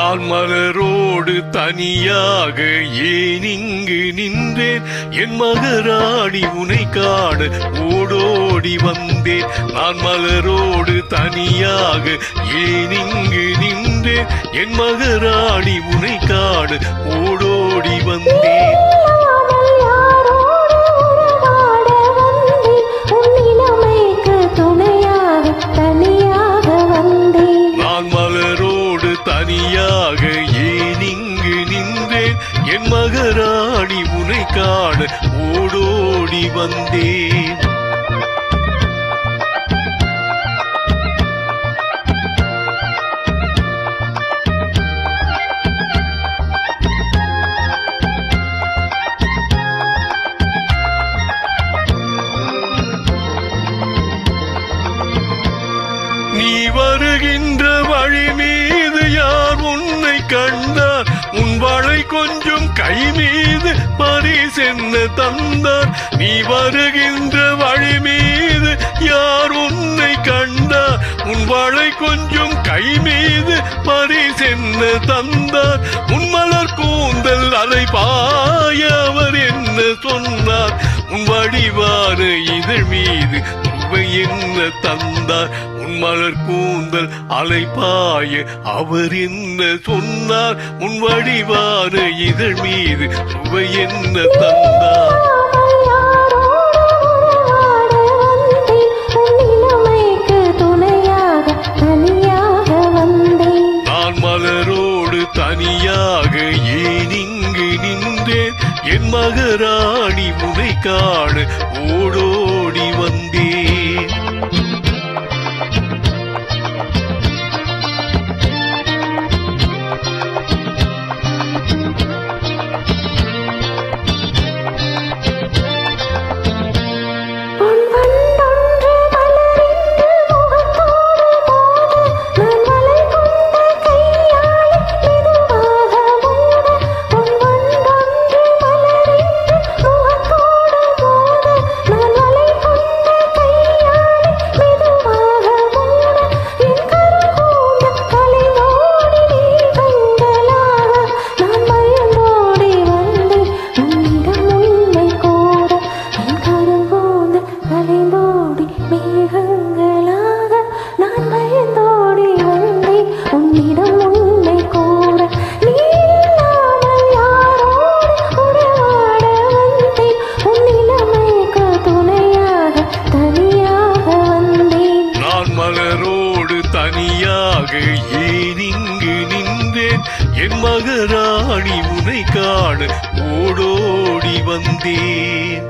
நான் மலரோடு தனியாக ஏன் இங்கு நின்றேன், என் மகராணி உனை காண ஓடோடி வந்தேன். நான் மலரோடு தனியாக ஏன் இங்கு நின்றேன், என் மகராணி உனை காண ஓடோடி வந்தேன். தனியாக ஏன் இங்கு நின்றேன், என் மகராணி உனை காண ஓடோடி வந்தேன். நீ வருகின்ற வழி மீது யார் உன்னை கண்டார், உன் வாளை கொஞ்சம் கை மீது பரிசென்ன தந்தார். நீ வருகின்ற வழி மீது யார் உன்னை கண்டார், உன் வாளை கொஞ்சம் கை மீது பரிசென்ன தந்தார். உன் மலர் கூந்தல் அலை பாய அவர் என்ன சொன்னார், உன் வடிவான இதழ் மீது என்ன தந்தார். உன் மலர் கூந்தல் அலைப்பாய அவர் என்ன சொன்னார், உன் வடிவான இதழ் மீது சுவை என்ன தந்தார். நான் மலரோடு தனியாக ஏன் இங்கு நின்றேன், என் மகராணி உனை காண ஓடோடி வந்தேன். தனியாக ஏன் இங்கு நின்றேன், என் மகராணி உனை காண ஓடோடி வந்தேன்.